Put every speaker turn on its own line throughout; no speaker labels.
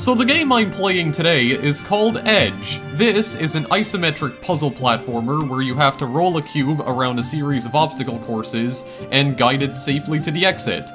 So the game I'm playing today is called Edge. This is an isometric puzzle platformer where you have to roll a cube around a series of obstacle courses and guide it safely to the exit.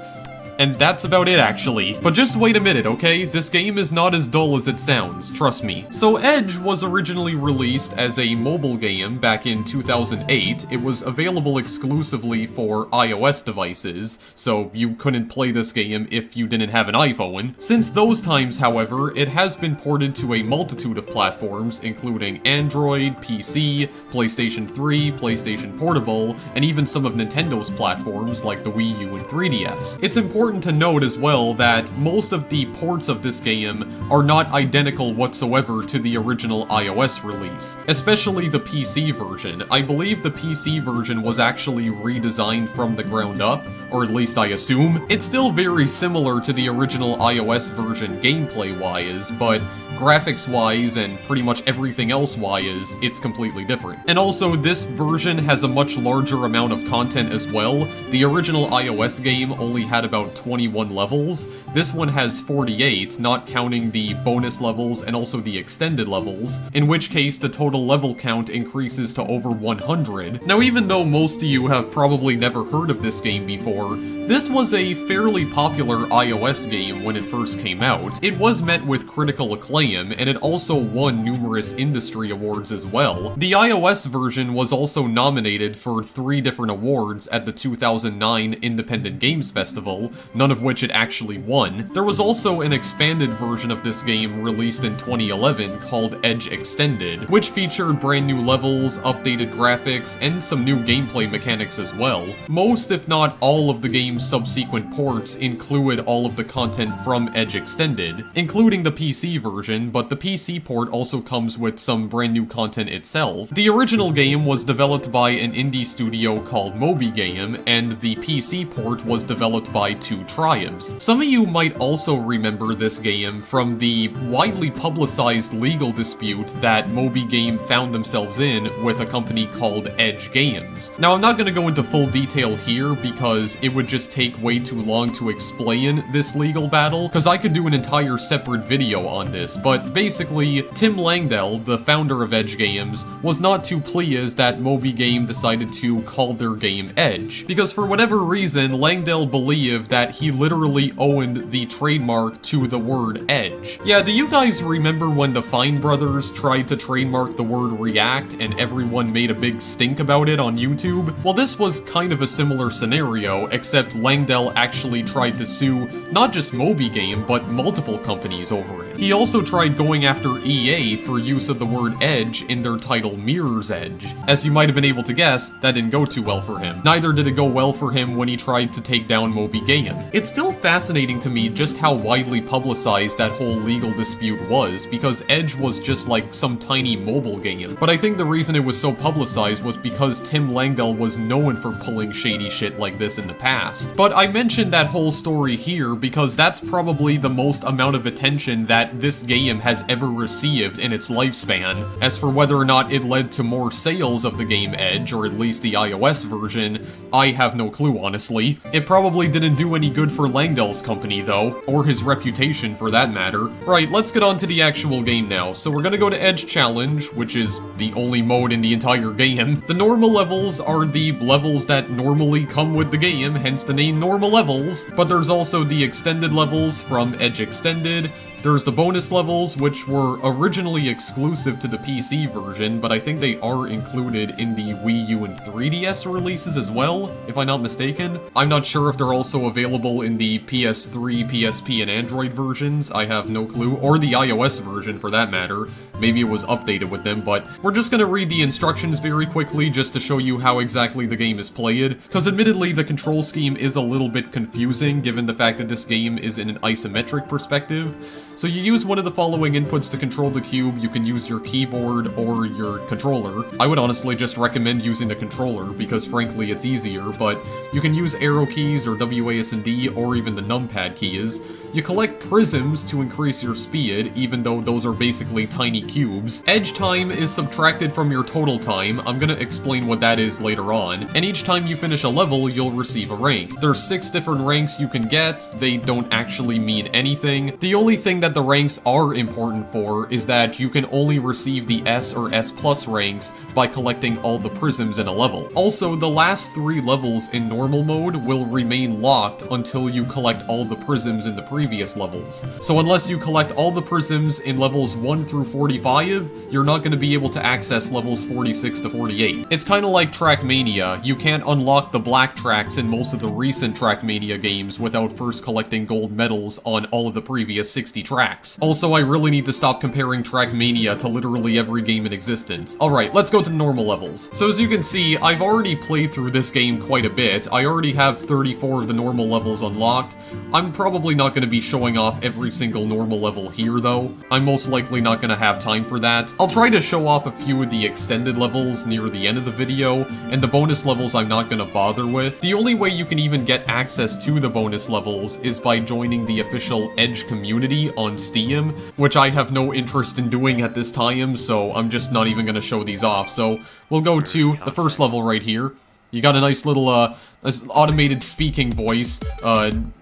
And that's about it, actually. But just wait a minute, okay? This game is not as dull as it sounds, trust me. So Edge was originally released as a mobile game back in 2008. It was available exclusively for iOS devices, so you couldn't play this game if you didn't have an iPhone. Since those times, however, it has been ported to a multitude of platforms, including Android, PC, PlayStation 3, PlayStation Portable, and even some of Nintendo's platforms like the Wii U and 3DS. It's important to note as well that most of the ports of this game are not identical whatsoever to the original iOS release, especially the PC version. I believe the PC version was actually redesigned from the ground up, or at least I assume. It's still very similar to the original iOS version gameplay-wise, but graphics-wise and pretty much everything else-wise, it's completely different. And also, this version has a much larger amount of content as well. The original iOS game only had about 21 levels. This one has 48, not counting the bonus levels and also the extended levels, in which case the total level count increases to over 100. Now, even though most of you have probably never heard of this game before, this was a fairly popular iOS game when it first came out. It was met with critical acclaim, and it also won numerous industry awards as well. The iOS version was also nominated for 3 different awards at the 2009 Independent Games Festival, none of which it actually won. There was also an expanded version of this game released in 2011 called Edge Extended, which featured brand new levels, updated graphics, and some new gameplay mechanics as well. Most, if not all, of the game's subsequent ports include all of the content from Edge Extended, including the PC version, but the PC port also comes with some brand new content itself. The original game was developed by an indie studio called Moby Game, and the PC port was developed by Two Tribes. Some of you might also remember this game from the widely publicized legal dispute that Moby Game found themselves in with a company called Edge Games. Now, I'm not going to go into full detail here because it would just take way too long to explain this legal battle, because I could do an entire separate video on this, but basically, Tim Langdell, the founder of Edge Games, was not too pleased that Moby Game decided to call their game Edge, because for whatever reason, Langdell believed that he literally owned the trademark to the word Edge. Yeah, do you guys remember when the Fine Brothers tried to trademark the word React and everyone made a big stink about it on YouTube? Well, this was kind of a similar scenario, except Langdell actually tried to sue not just Moby Game, but multiple companies over it. He also tried going after EA for use of the word Edge in their title Mirror's Edge. As you might have been able to guess, that didn't go too well for him. Neither did it go well for him when he tried to take down Moby Game. It's still fascinating to me just how widely publicized that whole legal dispute was, because Edge was just like some tiny mobile game. But I think the reason it was so publicized was because Tim Langdell was known for pulling shady shit like this in the past. But I mentioned that whole story here because that's probably the most amount of attention that this game has ever received in its lifespan. As for whether or not it led to more sales of the game Edge, or at least the iOS version, I have no clue, honestly. It probably didn't do any good for Langdell's company, though, or his reputation for that matter. Right, let's get on to the actual game now. So we're gonna go to Edge Challenge, which is the only mode in the entire game. The normal levels are the levels that normally come with the game, hence the name normal levels, but there's also the extended levels from Edge Extended. There's the bonus levels, which were originally exclusive to the PC version, but I think they are included in the Wii U and 3DS releases as well, if I'm not mistaken. I'm not sure if they're also available in the PS3, PSP, and Android versions, I have no clue, or the iOS version for that matter. Maybe it was updated with them, but we're just gonna read the instructions very quickly just to show you how exactly the game is played, because admittedly the control scheme is a little bit confusing given the fact that this game is in an isometric perspective. So you use one of the following inputs to control the cube. You can use your keyboard or your controller. I would honestly just recommend using the controller because frankly it's easier, but you can use arrow keys or WASD or even the numpad keys. You collect prisms to increase your speed, even though those are basically tiny cubes. Edge time is subtracted from your total time. I'm gonna explain what that is later on. And each time you finish a level, you'll receive a rank. There's 6 different ranks you can get. They don't actually mean anything. The only thing that the ranks are important for is that you can only receive the S or S plus ranks by collecting all the prisms in a level. Also, the last 3 levels in normal mode will remain locked until you collect all the prisms in the previous levels. So unless you collect all the prisms in levels 1 through 45, you're not going to be able to access levels 46 to 48. It's kind of like Trackmania. You can't unlock the black tracks in most of the recent Trackmania games without first collecting gold medals on all of the previous 60 tracks. Also, I really need to stop comparing Trackmania to literally every game in existence. Alright, let's go to the normal levels. So as you can see, I've already played through this game quite a bit. I already have 34 of the normal levels unlocked. I'm probably not going to be showing off every single normal level here though. I'm most likely not going to have time for that. I'll try to show off a few of the extended levels near the end of the video, and the bonus levels I'm not going to bother with. The only way you can even get access to the bonus levels is by joining the official Edge community on Steam, which I have no interest in doing at this time, so I'm just not even going to show these off. So we'll go to the first level right here. You got a nice little, this automated speaking voice,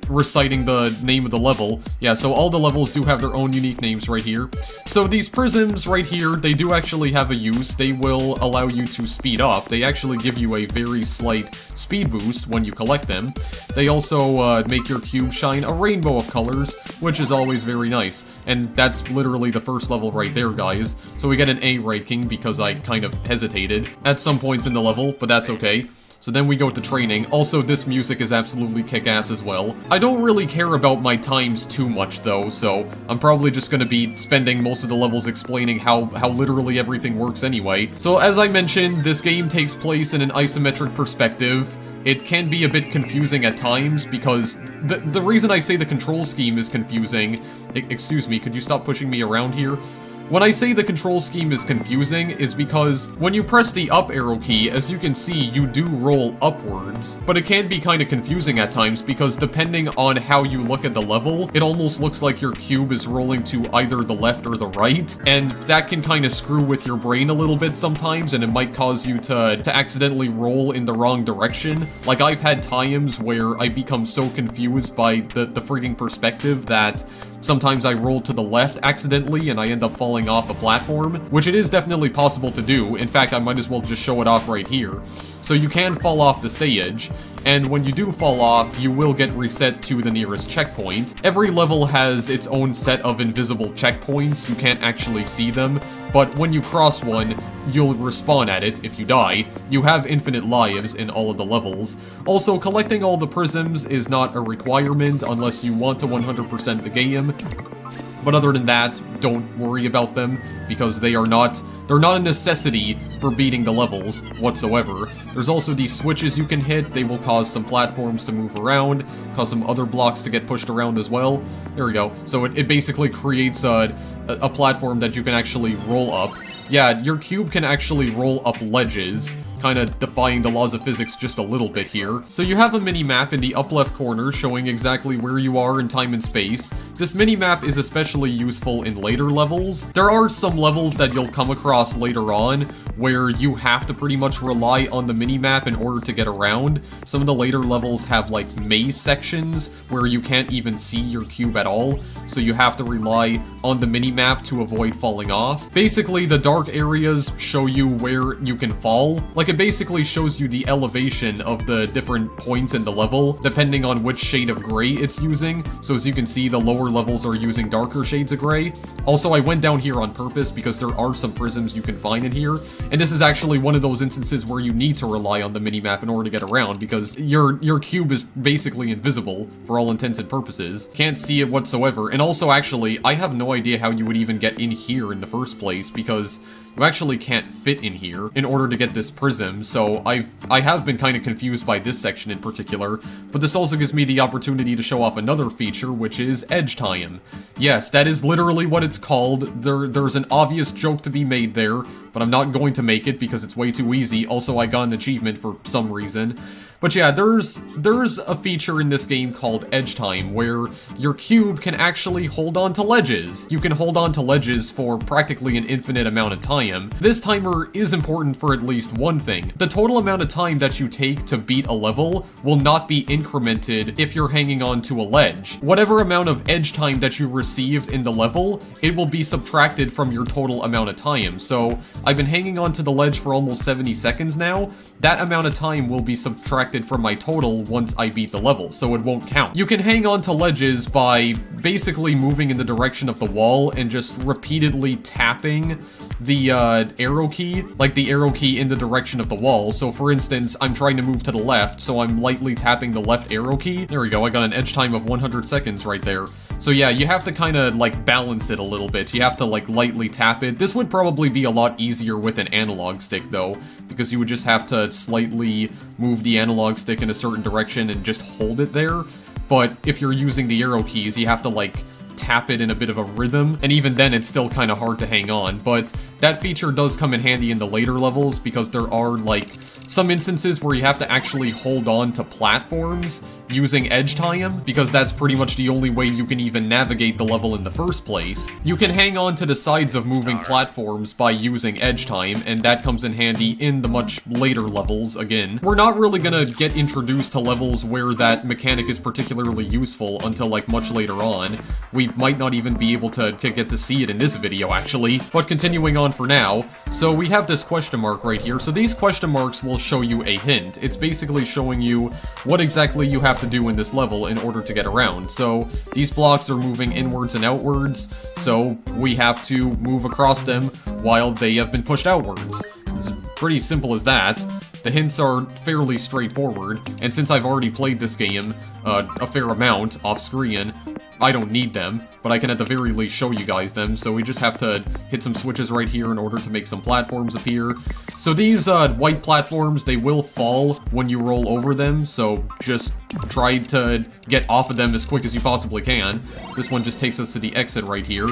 reciting the name of the level. Yeah, so all the levels do have their own unique names right here. So these prisms right here, they do actually have a use. They will allow you to speed up. They actually give you a very slight speed boost when you collect them. They also make your cube shine a rainbow of colors, which is always very nice. And that's literally the first level right there, guys. So we get an A ranking because I kind of hesitated at some points in the level, but that's okay. So then we go to training. Also, this music is absolutely kick-ass as well. I don't really care about my times too much though, so I'm probably just gonna be spending most of the levels explaining how literally everything works anyway. So as I mentioned, this game takes place in an isometric perspective. It can be a bit confusing at times because the reason I say the control scheme is confusing... Excuse me, could you stop pushing me around here? When I say the control scheme is confusing is because when you press the up arrow key, as you can see, you do roll upwards, but it can be kind of confusing at times because depending on how you look at the level, it almost looks like your cube is rolling to either the left or the right, and that can kind of screw with your brain a little bit sometimes, and it might cause you to accidentally roll in the wrong direction. Like, I've had times where I become so confused by the frigging perspective that sometimes I roll to the left accidentally and I end up falling off a platform, which it is definitely possible to do. In fact, I might as well just show it off right here. So you can fall off the stage, and when you do fall off, you will get reset to the nearest checkpoint. Every level has its own set of invisible checkpoints, you can't actually see them, but when you cross one, you'll respawn at it if you die. You have infinite lives in all of the levels. Also, collecting all the prisms is not a requirement unless you want to 100% the game. But other than that, don't worry about them, because they're not a necessity for beating the levels whatsoever. There's also these switches you can hit. They will cause some platforms to move around, cause some other blocks to get pushed around as well. There we go. So it basically creates a platform that you can actually roll up. Yeah, your cube can actually roll up ledges, kind of defying the laws of physics just a little bit here. So you have a mini-map in the up left corner showing exactly where you are in time and space. This mini-map is especially useful in later levels. There are some levels that you'll come across later on where you have to pretty much rely on the mini-map in order to get around. Some of the later levels have like maze sections where you can't even see your cube at all, so you have to rely on the mini-map to avoid falling off. Basically, the dark areas show you where you can fall. Like, it basically shows you the elevation of the different points in the level, depending on which shade of gray it's using. So as you can see, the lower levels are using darker shades of gray. Also, I went down here on purpose because there are some prisms you can find in here, and this is actually one of those instances where you need to rely on the minimap in order to get around, because your cube is basically invisible for all intents and purposes. Can't see it whatsoever, and also actually, I have no idea how you would even get in here in the first place, because you actually can't fit in here in order to get this prism, so I have been kind of confused by this section in particular, but this also gives me the opportunity to show off another feature, which is edge time. Yes, that is literally what it's called. There's an obvious joke to be made there, but but I'm not going to make it because it's way too easy. Also, I got an achievement for some reason. But yeah, there's a feature in this game called Edge Time, where your cube can actually hold on to ledges. You can hold on to ledges for practically an infinite amount of time. This timer is important for at least one thing. The total amount of time that you take to beat a level will not be incremented if you're hanging on to a ledge. Whatever amount of edge time that you received in the level, it will be subtracted from your total amount of time. So I've been hanging on to the ledge for almost 70 seconds now. That amount of time will be subtracted from my total once I beat the level, so it won't count. You can hang on to ledges by basically moving in the direction of the wall and just repeatedly tapping the arrow key, like the arrow key in the direction of the wall. So for instance, I'm trying to move to the left, so I'm lightly tapping the left arrow key. There we go, I got an edge time of 100 seconds right there. So yeah, you have to kind of like balance it a little bit. You have to like lightly tap it. This would probably be a lot easier with an analog stick though, because you would just have to slightly move the analog stick in a certain direction and just hold it there. But if you're using the arrow keys, you have to like tap it in a bit of a rhythm, and even then it's still kind of hard to hang on. But that feature does come in handy in the later levels, because there are like some instances where you have to actually hold on to platforms using edge time, because that's pretty much the only way you can even navigate the level in the first place. You can hang on to the sides of moving platforms by using edge time, and that comes in handy in the much later levels again. We're not really gonna get introduced to levels where that mechanic is particularly useful until like much later on. We might not even be able to get to see it in this video actually, but continuing on for now. So we have this question mark right here. So these question marks will show you a hint. It's basically showing you what exactly you have to do in this level in order to get around. So these blocks are moving inwards and outwards, so we have to move across them while they have been pushed outwards. It's pretty simple as that. The hints are fairly straightforward, and since I've already played this game a fair amount off-screen, I don't need them, but I can at the very least show you guys them, so we just have to hit some switches right here in order to make some platforms appear. So these white platforms, they will fall when you roll over them, so just try to get off of them as quick as you possibly can. This one just takes us to the exit right here.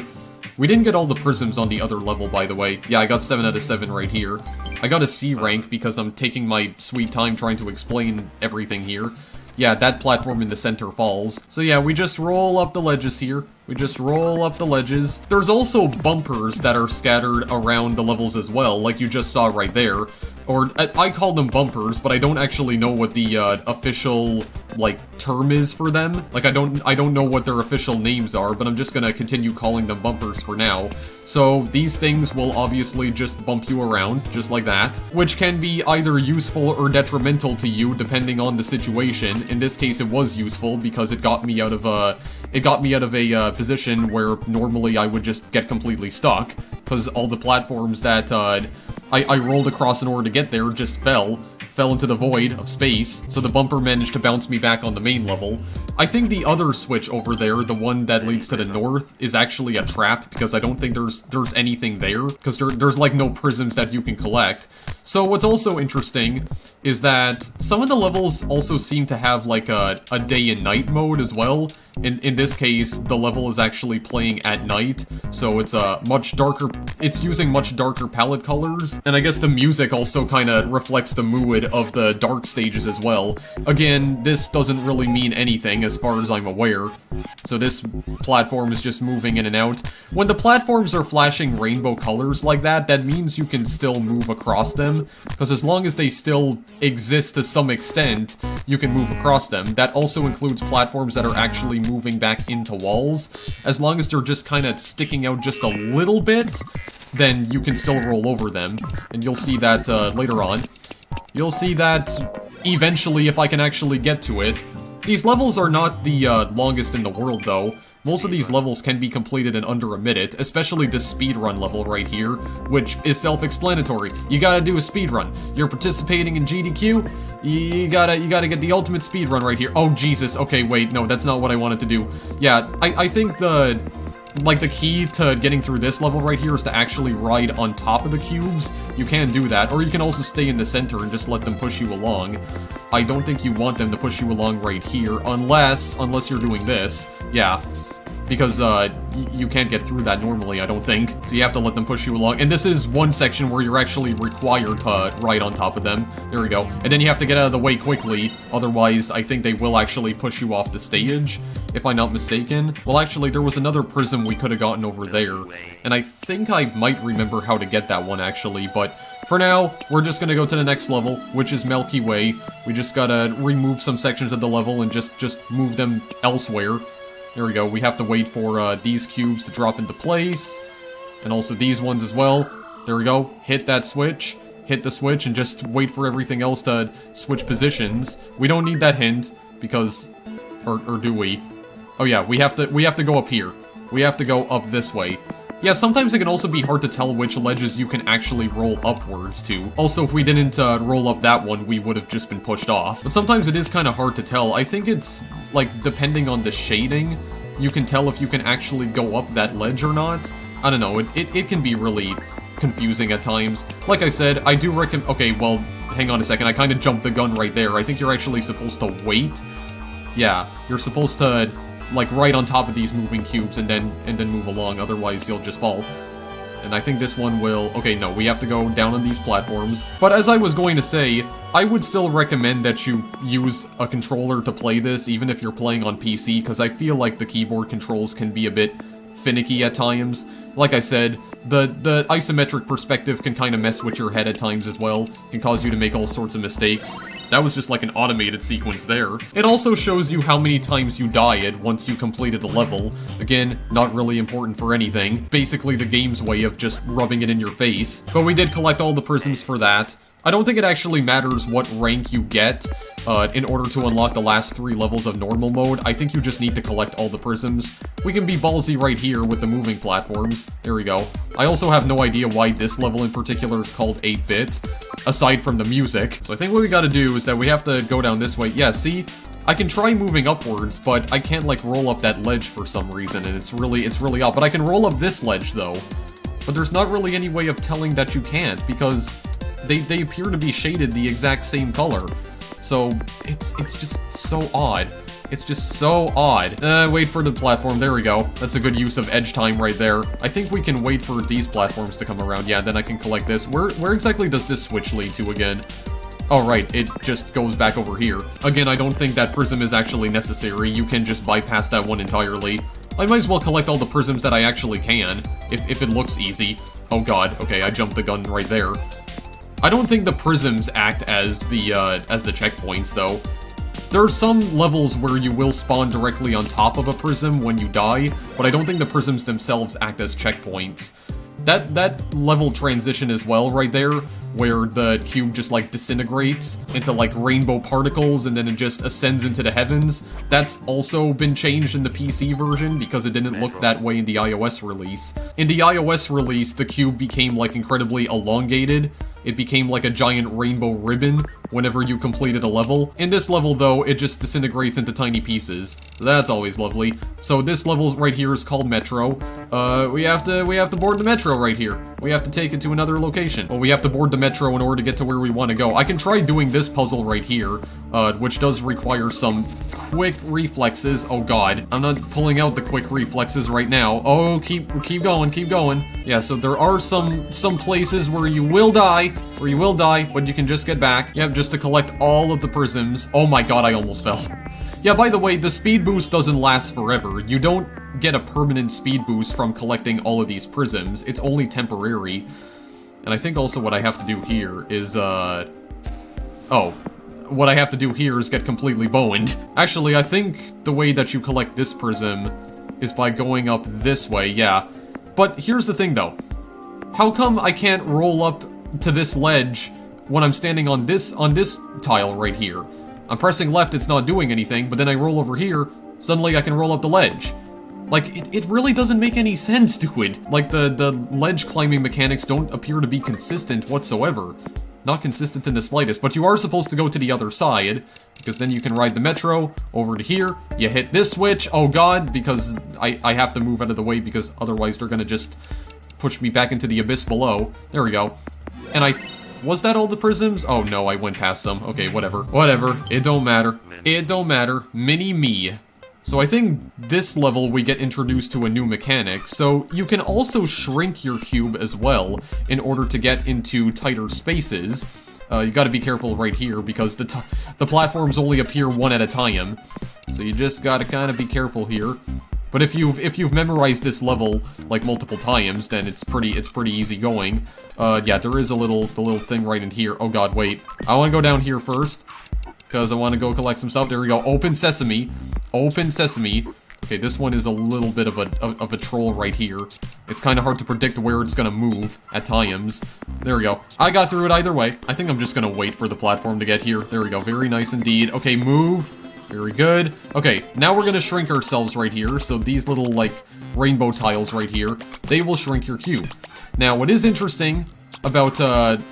We didn't get all the prisms on the other level, by the way. Yeah, I got 7 out of 7 right here. I got a C rank because I'm taking my sweet time trying to explain everything here. Yeah, that platform in the center falls. So yeah, we just roll up the ledges here. We just roll up the ledges. There's also bumpers that are scattered around the levels as well, like you just saw right there. Or, I call them bumpers, but I don't actually know what the official, like, term is for them. Like, I don't know what their official names are, but I'm just gonna continue calling them bumpers for now. So, these things will obviously just bump you around, just like that, which can be either useful or detrimental to you, depending on the situation. In this case, it was useful, because it got me out of a position where normally I would just get completely stuck, because all the platforms that, I rolled across in order to get there just fell into the void of space, so the bumper managed to bounce me back on the main level. I think the other switch over there, the one that leads to the north, is actually a trap, because I don't think there's anything there, because there's like no prisms that you can collect. So what's also interesting is that some of the levels also seem to have like a day and night mode as well. In this case, the level is actually playing at night, so it's much darker. It's using much darker palette colors, and I guess the music also kind of reflects the mood of the dark stages as well. Again, this doesn't really mean anything as far as I'm aware. So this platform is just moving in and out. When the platforms are flashing rainbow colors like that, that means you can still move across them, because as long as they still exist to some extent, you can move across them. That also includes platforms that are actually moving back into walls. As long as they're just kind of sticking out just a little bit, then you can still roll over them. And you'll see that later on. You'll see that eventually if I can actually get to it. These levels are not the longest in the world though. Most of these levels can be completed in under a minute, especially this speedrun level right here, which is self-explanatory. You gotta do a speedrun. You're participating in GDQ, you gotta get the ultimate speedrun right here. Oh Jesus, okay wait, no, that's not what I wanted to do. Yeah, I think the key to getting through this level right here is to actually ride on top of the cubes. You can do that, or you can also stay in the center and just let them push you along. I don't think you want them to push you along right here, unless you're doing this. Yeah. because you can't get through that normally, I don't think. So you have to let them push you along. And this is one section where you're actually required to ride on top of them. There we go. And then you have to get out of the way quickly, otherwise I think they will actually push you off the stage, if I'm not mistaken. Well, actually, there was another prism we could have gotten over there, and I think I might remember how to get that one, actually, but for now, we're just gonna go to the next level, which is Milky Way. We just gotta remove some sections of the level and just move them elsewhere. There we go. We have to wait for these cubes to drop into place, and also these ones as well. There we go. Hit that switch. Hit the switch and just wait for everything else to switch positions. We don't need that hint, because... Or do we? Oh yeah, we have to go up here. We have to go up this way. Yeah, sometimes it can also be hard to tell which ledges you can actually roll upwards to. Also, if we didn't roll up that one, we would have just been pushed off. But sometimes it is kind of hard to tell. I think it's, like, depending on the shading, you can tell if you can actually go up that ledge or not. I don't know, it can be really confusing at times. Like I said, I do recommend... Okay, well, hang on a second, I kind of jumped the gun right there. I think you're actually supposed to wait. Yeah, you're supposed to... like, right on top of these moving cubes and then move along, otherwise you'll just fall. And I think this one will... Okay, no, we have to go down on these platforms. But as I was going to say, I would still recommend that you use a controller to play this, even if you're playing on PC, because I feel like the keyboard controls can be a bit finicky at times. Like I said, the isometric perspective can kind of mess with your head at times as well, can cause you to make all sorts of mistakes. That was just like an automated sequence there. It also shows you how many times you died once you completed a level. Again, not really important for anything. Basically the game's way of just rubbing it in your face. But we did collect all the prisms for that. I don't think it actually matters what rank you get in order to unlock the last 3 levels of normal mode. I think you just need to collect all the prisms. We can be ballsy right here with the moving platforms. There we go. I also have no idea why this level in particular is called 8-bit, aside from the music. So I think what we gotta do is that we have to go down this way. Yeah, see? I can try moving upwards, but I can't, like, roll up that ledge for some reason, and it's really odd. But I can roll up this ledge, though. But there's not really any way of telling that you can't, because they appear to be shaded the exact same color. So, it's just so odd. It's just so odd. Wait for the platform. There we go. That's a good use of edge time right there. I think we can wait for these platforms to come around. Yeah, then I can collect this. Where exactly does this switch lead to again? Oh, right. It just goes back over here. Again, I don't think that prism is actually necessary. You can just bypass that one entirely. I might as well collect all the prisms that I actually can, if it looks easy. Oh god, okay, I jumped the gun right there. I don't think the prisms act as the checkpoints, though. There are some levels where you will spawn directly on top of a prism when you die, but I don't think the prisms themselves act as checkpoints. That level transition as well right there, where the cube just, like, disintegrates into, like, rainbow particles and then it just ascends into the heavens, that's also been changed in the PC version because it didn't look that way in the iOS release. In the iOS release, the cube became, like, incredibly elongated. It became like a giant rainbow ribbon whenever you completed a level. In this level, though, it just disintegrates into tiny pieces. That's always lovely. So this level right here is called Metro. We have to board the Metro right here. We have to take it to another location. Well, we have to board the Metro in order to get to where we want to go. I can try doing this puzzle right here, which does require some quick reflexes. Oh god, I'm not pulling out the quick reflexes right now. Oh, keep going, keep going. Yeah, so there are some places where you will die, but you can just get back. Yep, just to collect all of the prisms. Oh my god, I almost fell. Yeah, by the way, the speed boost doesn't last forever. You don't get a permanent speed boost from collecting all of these prisms. It's only temporary. And I think also what I have to do here is, what I have to do here is get completely boned. Actually, I think the way that you collect this prism is by going up this way, yeah. But here's the thing, though. How come I can't roll up to this ledge when I'm standing on this tile right here? I'm pressing left, it's not doing anything, but then I roll over here, suddenly I can roll up the ledge. Like, it really doesn't make any sense, dude. Like, the ledge climbing mechanics don't appear to be consistent whatsoever. Not consistent in the slightest, but you are supposed to go to the other side, because then you can ride the Metro over to here, you hit this switch, oh god, because I have to move out of the way, because otherwise they're gonna just push me back into the abyss below. There we go. And was that all the prisms? Oh no, I went past some. Okay, whatever. Whatever. It don't matter. It don't matter. Mini-me. So I think this level we get introduced to a new mechanic, so you can also shrink your cube as well in order to get into tighter spaces. You gotta be careful right here because the platforms only appear one at a time. So you just gotta kind of be careful here. But if you've memorized this level like multiple times, then it's pretty easy going. Yeah, there is the little thing right in here. Oh god, wait. I want to go down here first because I want to go collect some stuff. There we go. Open sesame. Open sesame. Okay, this one is a little bit of a troll right here. It's kind of hard to predict where it's gonna move at times. There we go. I got through it either way. I think I'm just gonna wait for the platform to get here. There we go. Very nice indeed. Okay, move. Very good. Okay, now we're gonna shrink ourselves right here. So these little, like, rainbow tiles right here, they will shrink your cube. Now, what is interesting about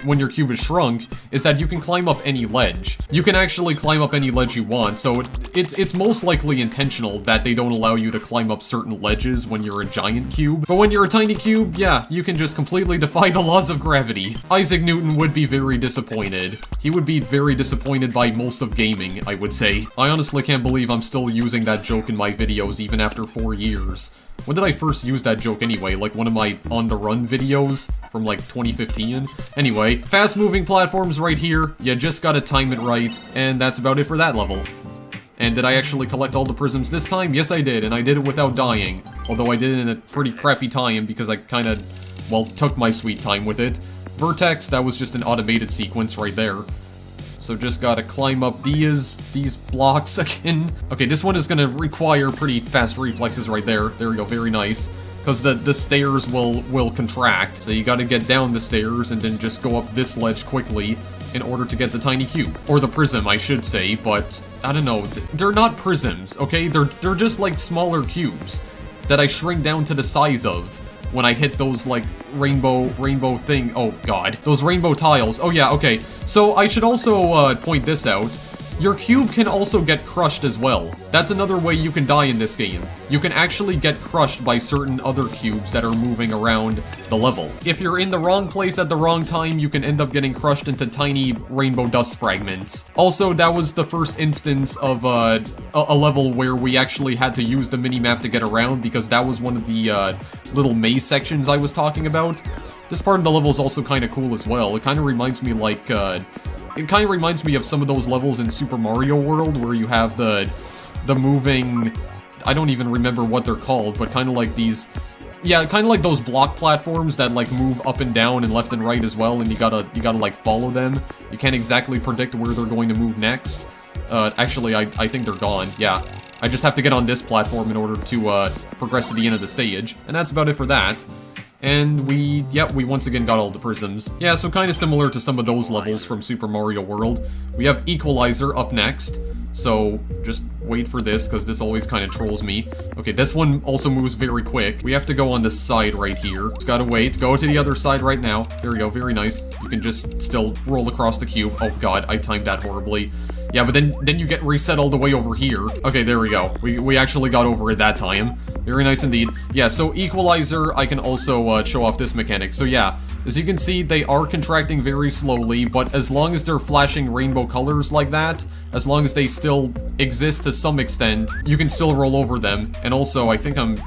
when your cube is shrunk is that you can climb up any ledge. You can actually climb up any ledge you want, so it's most likely intentional that they don't allow you to climb up certain ledges when you're a giant cube. But when you're a tiny cube, yeah, you can just completely defy the laws of gravity. Isaac Newton would be very disappointed. He would be very disappointed by most of gaming, I would say. I honestly can't believe I'm still using that joke in my videos even after 4 years. When did I first use that joke anyway? Like one of my On the Run videos from like 2015? Anyway, fast-moving platforms right here. You just gotta time it right, and that's about it for that level. And did I actually collect all the prisms this time? Yes, I did, and I did it without dying. Although I did it in a pretty crappy time because I kinda, well, took my sweet time with it. Vertex, that was just an automated sequence right there. So just gotta climb up these blocks again. Okay, this one is gonna require pretty fast reflexes right there. There we go, very nice. Because the stairs will contract. So you gotta get down the stairs and then just go up this ledge quickly in order to get the tiny cube. Or the prism, I should say, but I don't know. They're not prisms, okay? They're just like smaller cubes that I shrink down to the size of when I hit those, like, rainbow thing. Oh, God. Those rainbow tiles. Oh, yeah, okay. So, I should also, point this out. Your cube can also get crushed as well. That's another way you can die in this game. You can actually get crushed by certain other cubes that are moving around the level. If you're in the wrong place at the wrong time, you can end up getting crushed into tiny rainbow dust fragments. Also, that was the first instance of a level where we actually had to use the minimap to get around, because that was one of the little maze sections I was talking about. This part of the level is also kind of cool as well. It kind of reminds me like, it kind of reminds me of some of those levels in Super Mario World where you have the moving, I don't even remember what they're called, but kind of like these, yeah, kind of like those block platforms that like move up and down and left and right as well, and you gotta like follow them. You can't exactly predict where they're going to move next. Actually, I think they're gone, yeah. I just have to get on this platform in order to progress to the end of the stage, and that's about it for that. And we once again got all the prisms. Yeah, so kind of similar to some of those levels from Super Mario World. We have Equalizer up next, so just wait for this, because this always kind of trolls me. Okay, this one also moves very quick. We have to go on this side right here. Just gotta wait. Go to the other side right now. There we go, very nice. You can just still roll across the cube. Oh god, I timed that horribly. Yeah, but then you get reset all the way over here. Okay, there we go. We actually got over it that time. Very nice indeed. Yeah, so Equalizer, I can also show off this mechanic. So yeah, as you can see, they are contracting very slowly, but as long as they're flashing rainbow colors like that, as long as they still exist to some extent, you can still roll over them. And also, I think I'm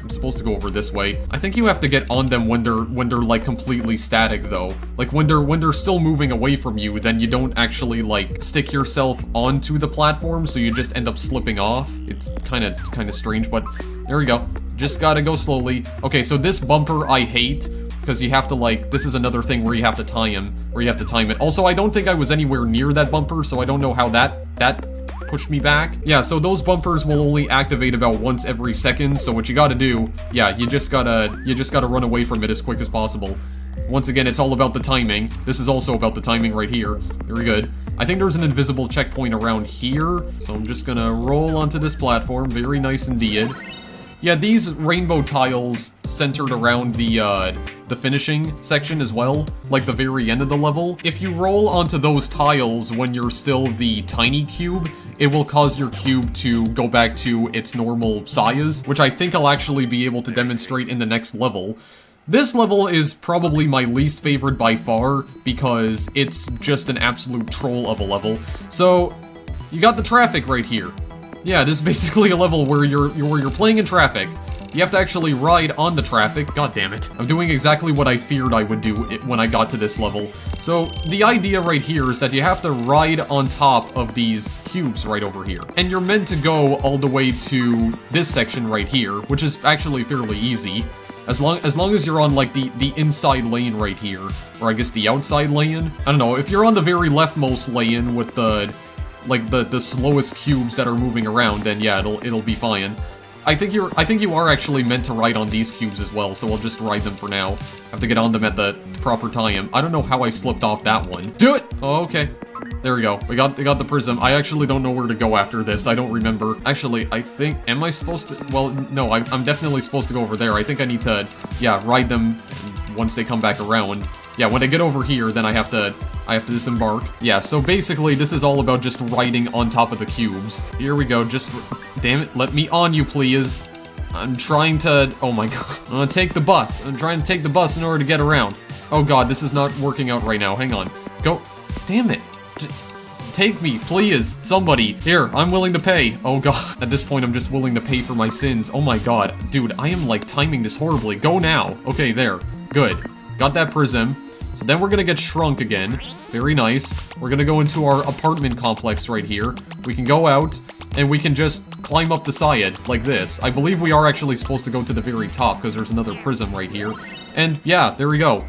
supposed to go over this way. I think you have to get on them when they're like completely static though. Like when they're still moving away from you, then you don't actually like stick yourself onto the platform, so you just end up slipping off. It's kind of strange, but there we go. Just gotta go slowly. Okay, so this bumper I hate, because you have to like, this is another thing where you have to time it. Also, I don't think I was anywhere near that bumper, so I don't know how that pushed me back. Yeah, so those bumpers will only activate about once every second, so what you gotta do, yeah, you just gotta run away from it as quick as possible. Once again, it's all about the timing. This is also about the timing right here. Very good. I think there's an invisible checkpoint around here, so I'm just gonna roll onto this platform. Very nice indeed. Yeah, these rainbow tiles centered around the finishing section as well, like the very end of the level. If you roll onto those tiles when you're still the tiny cube, it will cause your cube to go back to its normal size, which I think I'll actually be able to demonstrate in the next level. This level is probably my least favorite by far, because it's just an absolute troll of a level. So, you got the traffic right here. Yeah, this is basically a level where you're playing in traffic. You have to actually ride on the traffic. God damn it. I'm doing exactly what I feared I would do when I got to this level. So, the idea right here is that you have to ride on top of these cubes right over here. And you're meant to go all the way to this section right here, which is actually fairly easy. As long as you're on, like, the inside lane right here. Or I guess the outside lane? I don't know, if you're on the very leftmost lane with the slowest cubes that are moving around, then yeah, it'll be fine. I think you are actually meant to ride on these cubes as well, so I'll just ride them for now. Have to get on them at the proper time. I don't know how I slipped off that one. Do it! Oh, okay. There we go. We got the prism. I actually don't know where to go after this. I don't remember. Actually, I think... Am I supposed to... Well, no, I'm definitely supposed to go over there. I think I need to, yeah, ride them once they come back around. Yeah, when I get over here, then I have to disembark. Yeah, so basically, this is all about just riding on top of the cubes. Here we go, just... Damn it, let me on you, please. I'm trying to... Oh my god. I'm gonna take the bus. I'm trying to take the bus in order to get around. Oh god, this is not working out right now. Hang on. Go. Damn it. Take me, please. Somebody. Here, I'm willing to pay. Oh god. At this point, I'm just willing to pay for my sins. Oh my god. Dude, I am, like, timing this horribly. Go now. Okay, there. Good. Got that prism. So then we're gonna get shrunk again. Very nice. We're gonna go into our apartment complex right here. We can go out, and we can just climb up the side, like this. I believe we are actually supposed to go to the very top, because there's another prism right here. And yeah, there we go.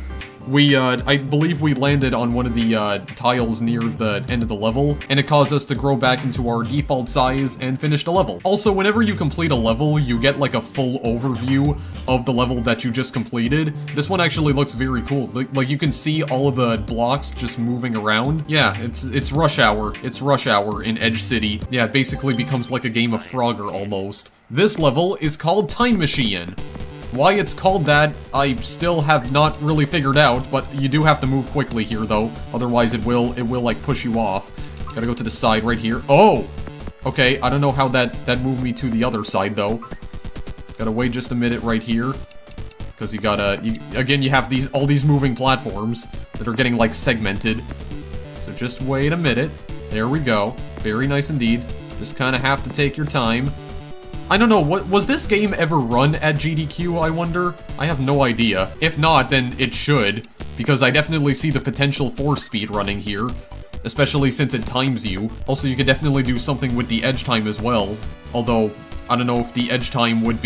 I believe we landed on one of the tiles near the end of the level, and it caused us to grow back into our default size and finish the level. Also, whenever you complete a level, you get like a full overview of the level that you just completed. This one actually looks very cool. Like you can see all of the blocks just moving around. Yeah, it's rush hour. It's rush hour in Edge City. Yeah, it basically becomes like a game of Frogger almost. This level is called Time Machine. Why it's called that, I still have not really figured out, but you do have to move quickly here, though. Otherwise, it will like, push you off. Gotta go to the side right here. Oh! Okay, I don't know how that moved me to the other side, though. Gotta wait just a minute right here. Because you gotta... again, you have all these moving platforms that are getting, like, segmented. So just wait a minute. There we go. Very nice indeed. Just kind of have to take your time. I don't know, was this game ever run at GDQ, I wonder? I have no idea. If not, then it should, because I definitely see the potential for speedrunning here, especially since it times you. Also, you could definitely do something with the edge time as well, although I don't know if the edge time would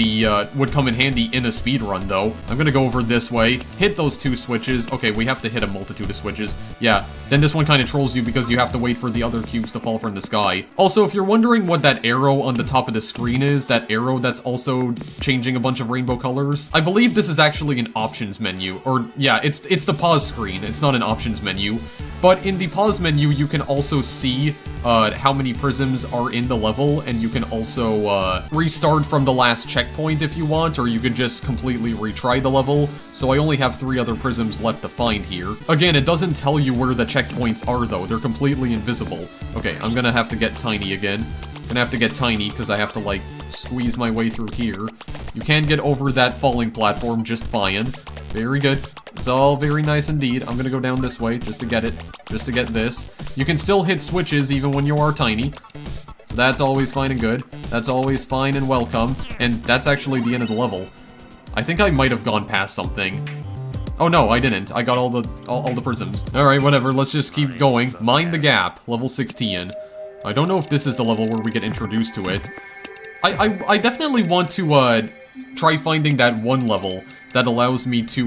come in handy in a speedrun, though. I'm gonna go over this way, hit those two switches. Okay, we have to hit a multitude of switches. Yeah, then this one kind of trolls you because you have to wait for the other cubes to fall from the sky. Also, if you're wondering what that arrow on the top of the screen is, that arrow that's also changing a bunch of rainbow colors, I believe this is actually an options menu. Or, yeah, it's the pause screen. It's not an options menu. But in the pause menu, you can also see how many prisms are in the level, and you can also restart from the last checkpoint if you want, or you could just completely retry the level. So I only have 3 other prisms left to find here. Again, it doesn't tell you where the checkpoints are, though. They're completely invisible. Okay, I'm gonna have to get tiny again. Gonna have to get tiny, because I have to, like, squeeze my way through here. You can get over that falling platform just fine. Very good. It's all very nice indeed. I'm gonna go down this way, just to get it. Just to get this. You can still hit switches even when you are tiny. So that's always fine and good. That's always fine and welcome. And that's actually the end of the level. I think I might have gone past something. Oh no, I didn't. I got all the prisms. Alright, whatever, let's just keep going. Mind the Gap, level 16. I don't know if this is the level where we get introduced to it. I definitely want to, try finding that one level that allows me to,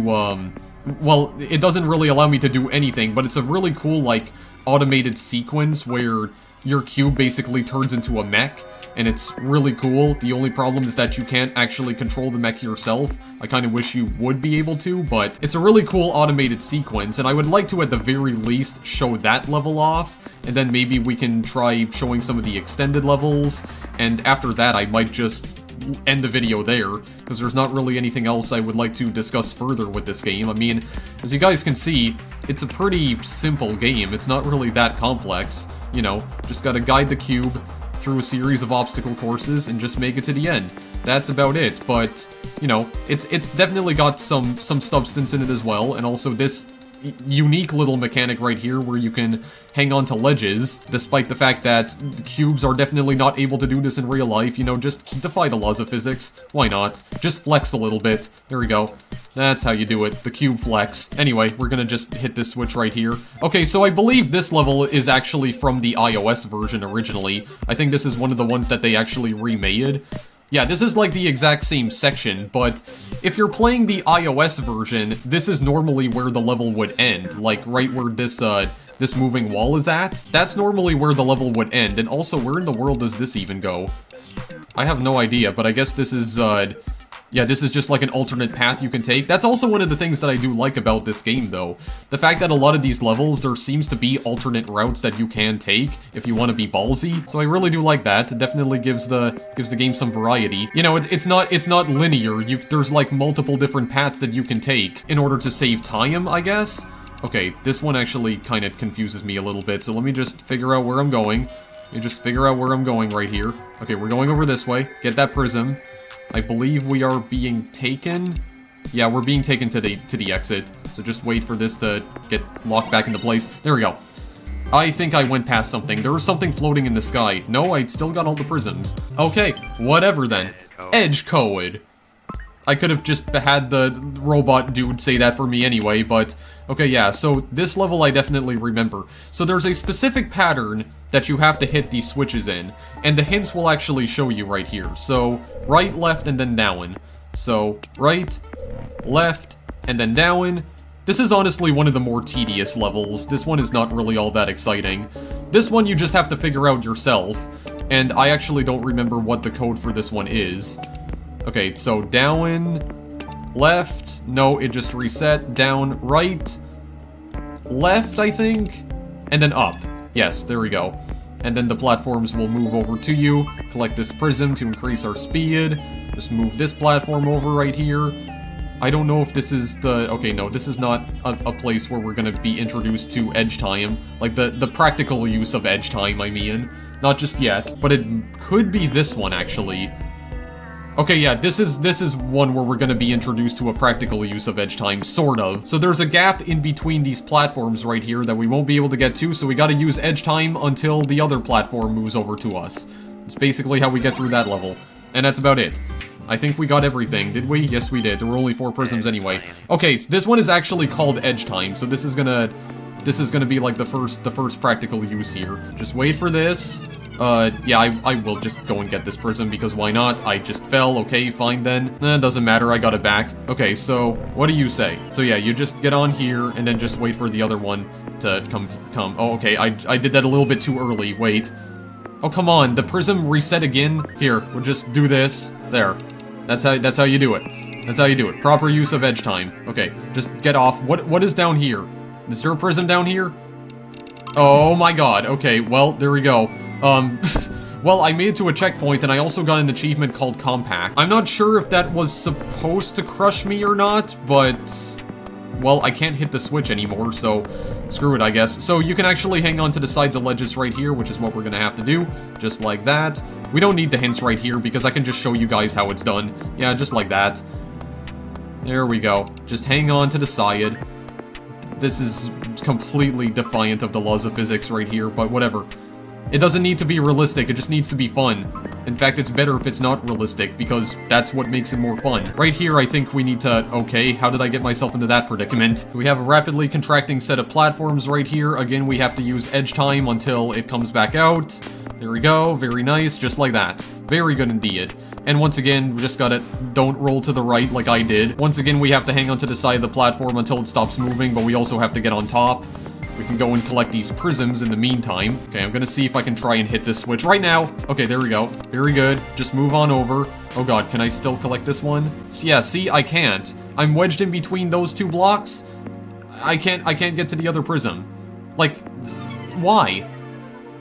well, it doesn't really allow me to do anything, but it's a really cool, like, automated sequence where your cube basically turns into a mech, and it's really cool. The only problem is that you can't actually control the mech yourself. I kind of wish you would be able to, but it's a really cool automated sequence, and I would like to, at the very least, show that level off, and then maybe we can try showing some of the extended levels, and after that I might just end the video there, because there's not really anything else I would like to discuss further with this game. I mean, as you guys can see, it's a pretty simple game. It's not really that complex, you know, just gotta guide the cube through a series of obstacle courses and just make it to the end. That's about it, but, you know, it's definitely got some substance in it as well, and also this unique little mechanic right here where you can hang on to ledges, despite the fact that cubes are definitely not able to do this in real life. You know, just defy the laws of physics. Why not? Just flex a little bit. There we go. That's how you do it. The cube flex. Anyway, we're gonna just hit this switch right here. Okay, so I believe this level is actually from the iOS version originally. I think this is one of the ones that they actually remade. Yeah, this is like the exact same section, but if you're playing the iOS version, this is normally where the level would end, like right where this moving wall is at. That's normally where the level would end, and also, where in the world does this even go? I have no idea, but I guess this is, yeah, this is just like an alternate path you can take. That's also one of the things that I do like about this game, though. The fact that a lot of these levels, there seems to be alternate routes that you can take if you want to be ballsy. So I really do like that. It definitely gives the game some variety. You know, it's not linear. There's like multiple different paths that you can take in order to save time, I guess. Okay, this one actually kind of confuses me a little bit, so let me just figure out where I'm going. Let me just figure out where I'm going right here. Okay, we're going over this way. Get that prism. I believe we are being taken. Yeah, we're being taken to the exit. So just wait for this to get locked back into place. There we go. I think I went past something. There was something floating in the sky. No, I still got all the prisms. Okay, whatever then. Edge code. I could have just had the robot dude say that for me anyway, but... Okay, yeah, so this level I definitely remember. So there's a specific pattern that you have to hit these switches in, and the hints will actually show you right here. So, right, left, and then down. So, right, left, and then down. This is honestly one of the more tedious levels. This one is not really all that exciting. This one you just have to figure out yourself, and I actually don't remember what the code for this one is. Okay, so down, left, no, it just reset, down, right, left, I think, and then up. Yes, there we go. And then the platforms will move over to you, collect this prism to increase our speed, just move this platform over right here. I don't know if this is the... Okay, no, this is not a place where we're gonna be introduced to edge time. Like, the practical use of edge time, I mean. Not just yet, but it could be this one, actually. Okay, yeah, this is one where we're gonna be introduced to a practical use of edge time, sort of. So there's a gap in between these platforms right here that we won't be able to get to, so we gotta use edge time until the other platform moves over to us. It's basically how we get through that level. And that's about it. I think we got everything, did we? Yes, we did. There were only 4 prisms anyway. Okay, this one is actually called edge time, so this is gonna be like the first practical use here. Just wait for this. Yeah, I will just go and get this prism, because why not? I just fell, okay, fine then. Doesn't matter, I got it back. Okay, so, what do you say? So yeah, you just get on here, and then just wait for the other one to come. Oh, okay, I did that a little bit too early, wait. Oh, come on, the prism reset again? Here, we'll just do this. There. That's how you do it. That's how you do it. Proper use of edge time. Okay, just get off. What is down here? Is there a prism down here? Oh my god, okay, well, there we go. Well, I made it to a checkpoint, and I also got an achievement called Compact. I'm not sure if that was supposed to crush me or not, but... Well, I can't hit the switch anymore, so screw it, I guess. So you can actually hang on to the sides of ledges right here, which is what we're gonna have to do, just like that. We don't need the hints right here, because I can just show you guys how it's done. Yeah, just like that. There we go. Just hang on to the side. This is completely defiant of the laws of physics right here, but whatever. It doesn't need to be realistic, it just needs to be fun. In fact, it's better if it's not realistic, because that's what makes it more fun. Right here, I think we need to... Okay, how did I get myself into that predicament? We have a rapidly contracting set of platforms right here. Again, we have to use edge time until it comes back out. There we go, very nice, just like that. Very good indeed. And once again, we just gotta... Don't roll to the right like I did. Once again, we have to hang onto the side of the platform until it stops moving, but we also have to get on top. We can go and collect these prisms in the meantime. Okay, I'm gonna see if I can try and hit this switch right now. Okay, there we go. Very good. Just move on over. Oh god, can I still collect this one? So yeah, see, I can't. I'm wedged in between those 2 blocks. I can't get to the other prism. Like, why?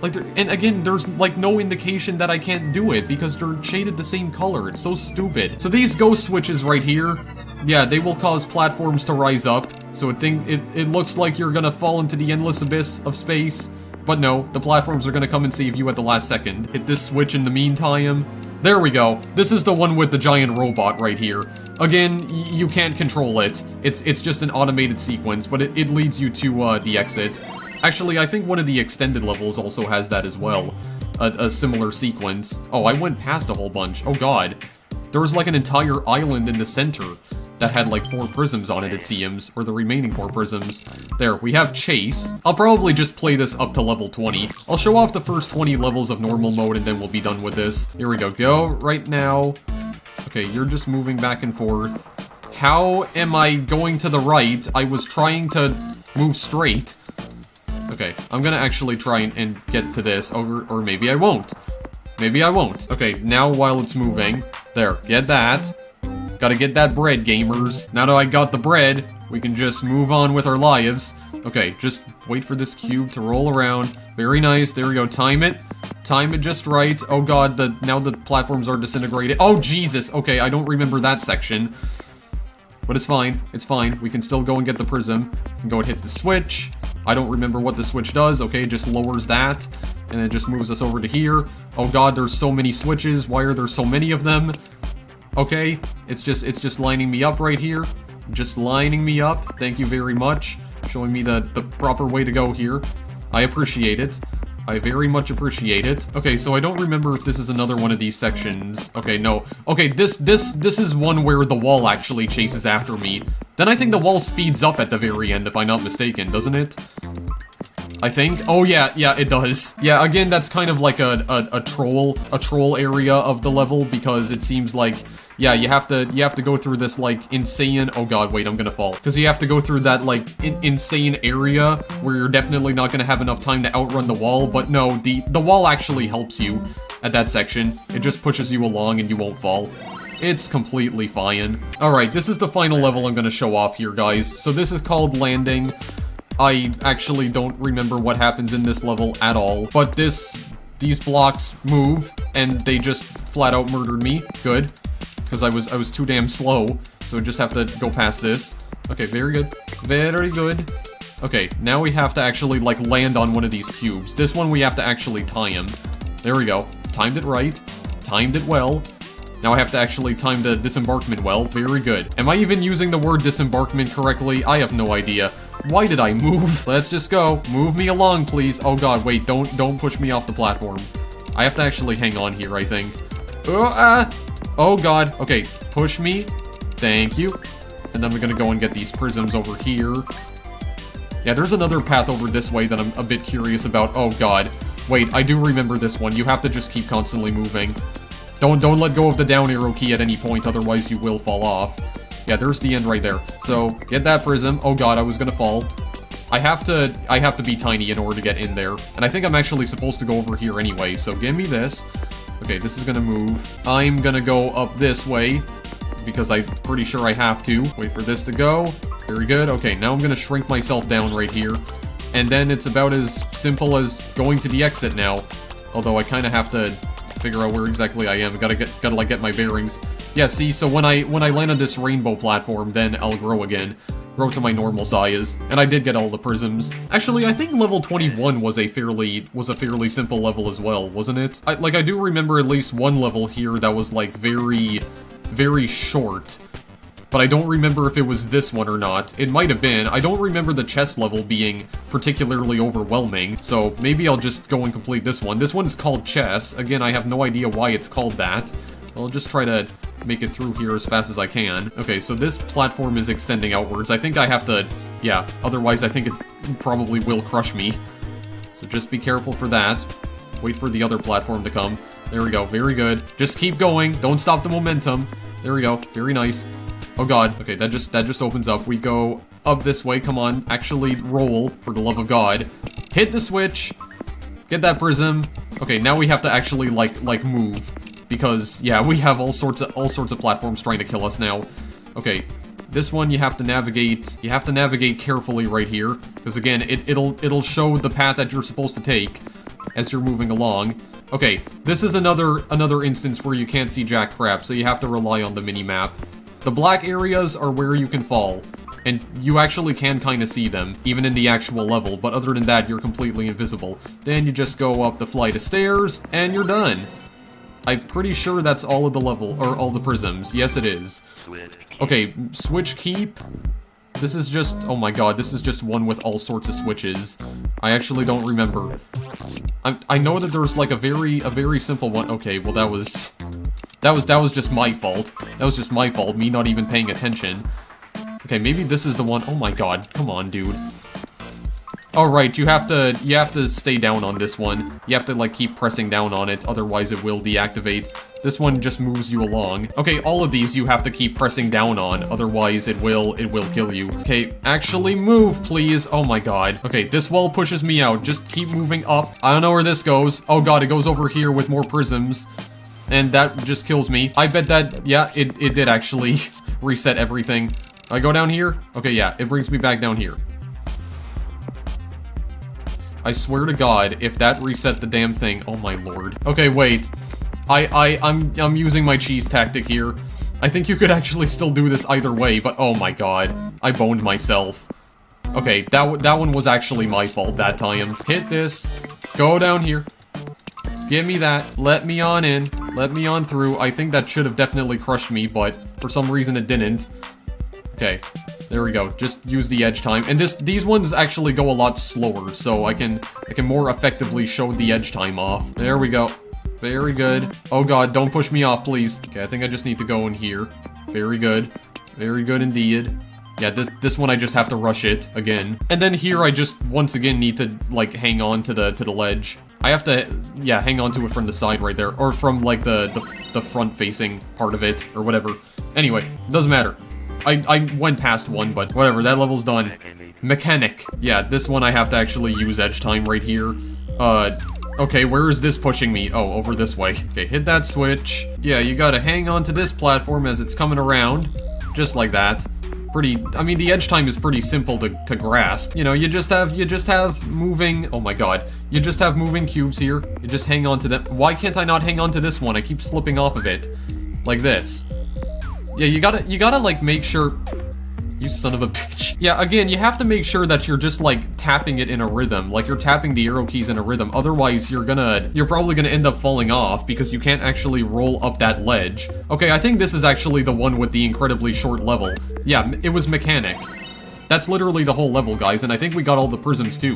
Like, and again, there's like no indication that I can't do it because they're shaded the same color. It's so stupid. So these ghost switches right here, yeah, they will cause platforms to rise up. So it looks like you're gonna fall into the endless abyss of space. But no, the platforms are gonna come and save you at the last second. Hit this switch in the meantime. There we go. This is the one with the giant robot right here. Again, you can't control it. It's just an automated sequence, but it leads you to the exit. Actually, I think one of the extended levels also has that as well. A similar sequence. Oh, I went past a whole bunch. Oh god. There was like an entire island in the center that had like 4 prisms on it seems. Or the remaining 4 prisms. There, we have Chase. I'll probably just play this up to level 20. I'll show off the first 20 levels of normal mode and then we'll be done with this. Here we go. Go right now. Okay, you're just moving back and forth. How am I going to the right? I was trying to move straight. Okay, I'm gonna actually try and get to this, or maybe I won't. Maybe I won't. Okay, now while it's moving, there, get that. Gotta get that bread, gamers. Now that I got the bread, we can just move on with our lives. Okay, just wait for this cube to roll around. Very nice, there we go, time it. Time it just right. Oh god, now the platforms are disintegrated. Oh Jesus, okay, I don't remember that section. But it's fine, we can still go and get the prism. We can go and hit the switch. I don't remember what the switch does. Okay, it just lowers that, and it just moves us over to here. Oh god, there's so many switches. Why are there so many of them? Okay, it's just lining me up right here. Just lining me up. Thank you very much. Showing me the proper way to go here. I appreciate it. I very much appreciate it. Okay, so I don't remember if this is another one of these sections. Okay, no. Okay, this is one where the wall actually chases after me. Then I think the wall speeds up at the very end, if I'm not mistaken, doesn't it? I think. Oh yeah, it does. Yeah, again, that's kind of like a troll area of the level, because it seems like, yeah, you have to go through this like insane, oh god, wait, I'm gonna fall. Because you have to go through that like insane area where you're definitely not gonna have enough time to outrun the wall, but no, the wall actually helps you at that section. It just pushes you along and you won't fall. It's completely fine. Alright, this is the final level I'm gonna show off here, guys. So this is called Landing. I actually don't remember what happens in this level at all, but these blocks move, and they just flat out murdered me. Good. Because I was too damn slow, so I just have to go past this. Okay, very good. Very good. Okay, now we have to actually, like, land on one of these cubes. This one we have to actually tie him. There we go. Timed it right. Timed it well. Now I have to actually time the disembarkment well. Very good. Am I even using the word disembarkment correctly? I have no idea. Why did I move? Let's just go. Move me along, please. Oh god, wait, don't push me off the platform. I have to actually hang on here, I think. Oh god. Okay, push me. Thank you. And then we're gonna go and get these prisms over here. Yeah, there's another path over this way that I'm a bit curious about. Oh god. Wait, I do remember this one. You have to just keep constantly moving. Don't let go of the down arrow key at any point, otherwise you will fall off. Yeah, there's the end right there. So, get that prism. Oh god, I was gonna fall. I have to be tiny in order to get in there. And I think I'm actually supposed to go over here anyway, so give me this. Okay, this is gonna move. I'm gonna go up this way, because I'm pretty sure I have to. Wait for this to go. Very good. Okay, now I'm gonna shrink myself down right here. And then it's about as simple as going to the exit now. Although I kind of have to figure out where exactly I am. Gotta like get my bearings. Yeah, see, so when I land on this rainbow platform, then I'll grow again. Grow to my normal size. And I did get all the prisms. Actually, I think level 21 was a fairly simple level as well, wasn't it? I do remember at least one level here that was like very, very short. But I don't remember if it was this one or not. It might have been. I don't remember the chess level being particularly overwhelming, so maybe I'll just go and complete this one. This one is called chess. Again, I have no idea why it's called that. I'll just try to make it through here as fast as I can. Okay, so this platform is extending outwards. I think I have to, yeah, otherwise I think it probably will crush me. So just be careful for that. Wait for the other platform to come. There we go, very good. Just keep going, don't stop the momentum. There we go, very nice. Oh god, okay, that just opens up. We go up this way, come on, actually roll, for the love of god. Hit the switch, get that prism. Okay, now we have to actually, like move. Because, yeah, we have all sorts of platforms trying to kill us now. Okay, this one you have to navigate carefully right here. Because again, it'll show the path that you're supposed to take as you're moving along. Okay, this is another instance where you can't see jack crap, so you have to rely on the mini-map. The black areas are where you can fall, and you actually can kind of see them, even in the actual level, but other than that, you're completely invisible. Then you just go up the flight of stairs, and you're done. I'm pretty sure that's all of the level, or all the prisms. Yes, it is. Okay, switch keep. This is just, oh my god, this is just one with all sorts of switches. I actually don't remember. I know that there's like a very simple one. Okay, well that was just my fault. That was just my fault, me not even paying attention. Okay, maybe this is the one. Oh my god, come on, dude. Alright, you have to stay down on this one. You have to, like, keep pressing down on it, otherwise it will deactivate. This one just moves you along. Okay, all of these you have to keep pressing down on, otherwise it will kill you. Okay, actually move, please. Oh my god. Okay, this wall pushes me out. Just keep moving up. I don't know where this goes. Oh god, it goes over here with more prisms. And that just kills me. I bet that, yeah, it did actually reset everything. I go down here? Okay, yeah, it brings me back down here. I swear to God, if that reset the damn thing, oh my lord. Okay, wait. I'm using my cheese tactic here. I think you could actually still do this either way, but oh my god. I boned myself. Okay, that one was actually my fault that time. Hit this. Go down here. Give me that. Let me on in. Let me on through. I think that should have definitely crushed me, but for some reason it didn't. Okay. There we go. Just use the edge time. And these ones actually go a lot slower, so I can more effectively show the edge time off. There we go. Very good. Oh god, don't push me off, please. Okay, I think I just need to go in here. Very good. Very good indeed. Yeah, this one I just have to rush it again. And then here I just once again need to like hang on to the ledge. I have to, yeah, hang on to it from the side right there, or from like the front facing part of it or whatever. Anyway, doesn't matter. I went past one, but whatever, that level's done. Mechanic. Yeah, this one I have to actually use edge time right here. Okay, where is this pushing me? Oh, over this way. Okay, hit that switch. Yeah, you gotta hang on to this platform as it's coming around. Just like that. I mean, the edge time is pretty simple to grasp. You know, you just have moving, oh my god. You just have moving cubes here. You just hang on to them. Why can't I not hang on to this one? I keep slipping off of it. Like this. Yeah, you gotta, like, make sure... You son of a bitch. Yeah, again, you have to make sure that you're just, like, tapping it in a rhythm. Like, you're tapping the arrow keys in a rhythm. Otherwise, you're probably gonna end up falling off because you can't actually roll up that ledge. Okay, I think this is actually the one with the incredibly short level. Yeah, it was mechanic. That's literally the whole level, guys, and I think we got all the prisms, too.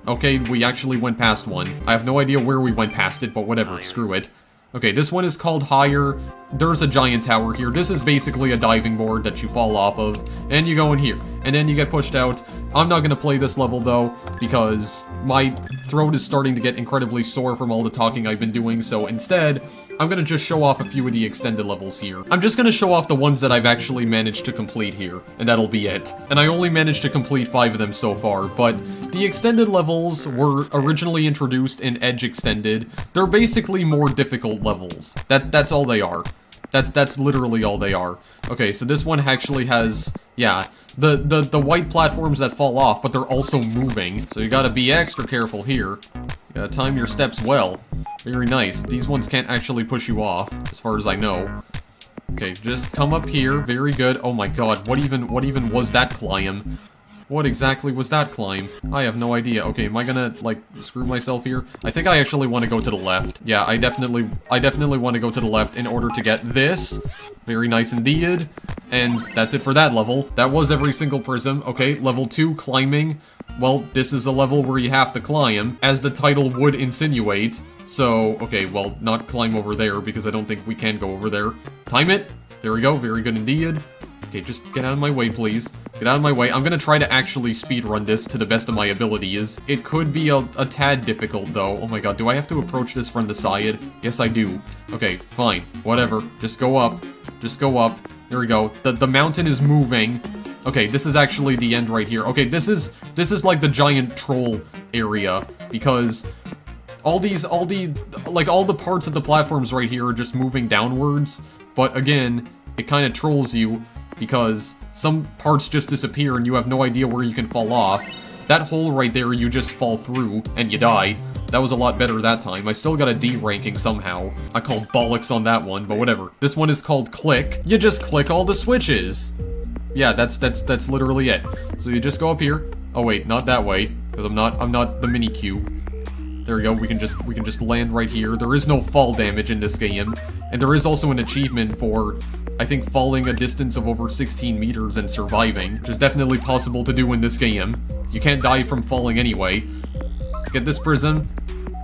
Okay, we actually went past one. I have no idea where we went past it, but whatever, screw it. Okay, this one is called Higher. There's a giant tower here. This is basically a diving board that you fall off of, and you go in here, and then you get pushed out. I'm not gonna play this level, though, because my throat is starting to get incredibly sore from all the talking I've been doing, so instead, I'm gonna just show off a few of the extended levels here. I'm just gonna show off the ones that I've actually managed to complete here, and that'll be it. And I only managed to complete 5 of them so far, but the extended levels were originally introduced in Edge Extended. They're basically more difficult levels. That's all they are. That's literally all they are. Okay, so this one actually has, yeah, the white platforms that fall off, but they're also moving. So you gotta be extra careful here. You gotta time your steps well. Very nice. These ones can't actually push you off, as far as I know. Okay, just come up here. Very good. Oh my god, what even was that climb? What exactly was that climb? I have no idea. Okay, am I gonna, like, screw myself here? I think I actually want to go to the left. Yeah, I definitely want to go to the left in order to get this. Very nice indeed. And that's it for that level. That was every single prism. Okay, level 2, climbing. Well, this is a level where you have to climb, as the title would insinuate. So, okay, well, not climb over there, because I don't think we can go over there. Time it. There we go. Very good indeed. Okay, just get out of my way, please. Get out of my way. I'm gonna try to actually speedrun this to the best of my abilities. It could be a tad difficult, though. Oh my god, do I have to approach this from the side? Yes, I do. Okay, fine. Whatever. Just go up. Just go up. There we go. The mountain is moving. Okay, this is actually the end right here. Okay, this is like the giant troll area, because all the parts of the platforms right here are just moving downwards, but again, it kind of trolls you, because some parts just disappear and you have no idea where you can fall off. That hole right there, you just fall through, and you die. That was a lot better that time. I still got a D ranking somehow. I called bollocks on that one, but whatever. This one is called Click. You just click all the switches. Yeah, that's literally it. So you just go up here. Oh wait, not that way, because I'm not the mini cube. There we go, we can just land right here. There is no fall damage in this game, and there is also an achievement for, I think, falling a distance of over 16 meters and surviving, which is definitely possible to do in this game. You can't die from falling anyway. Get this prism.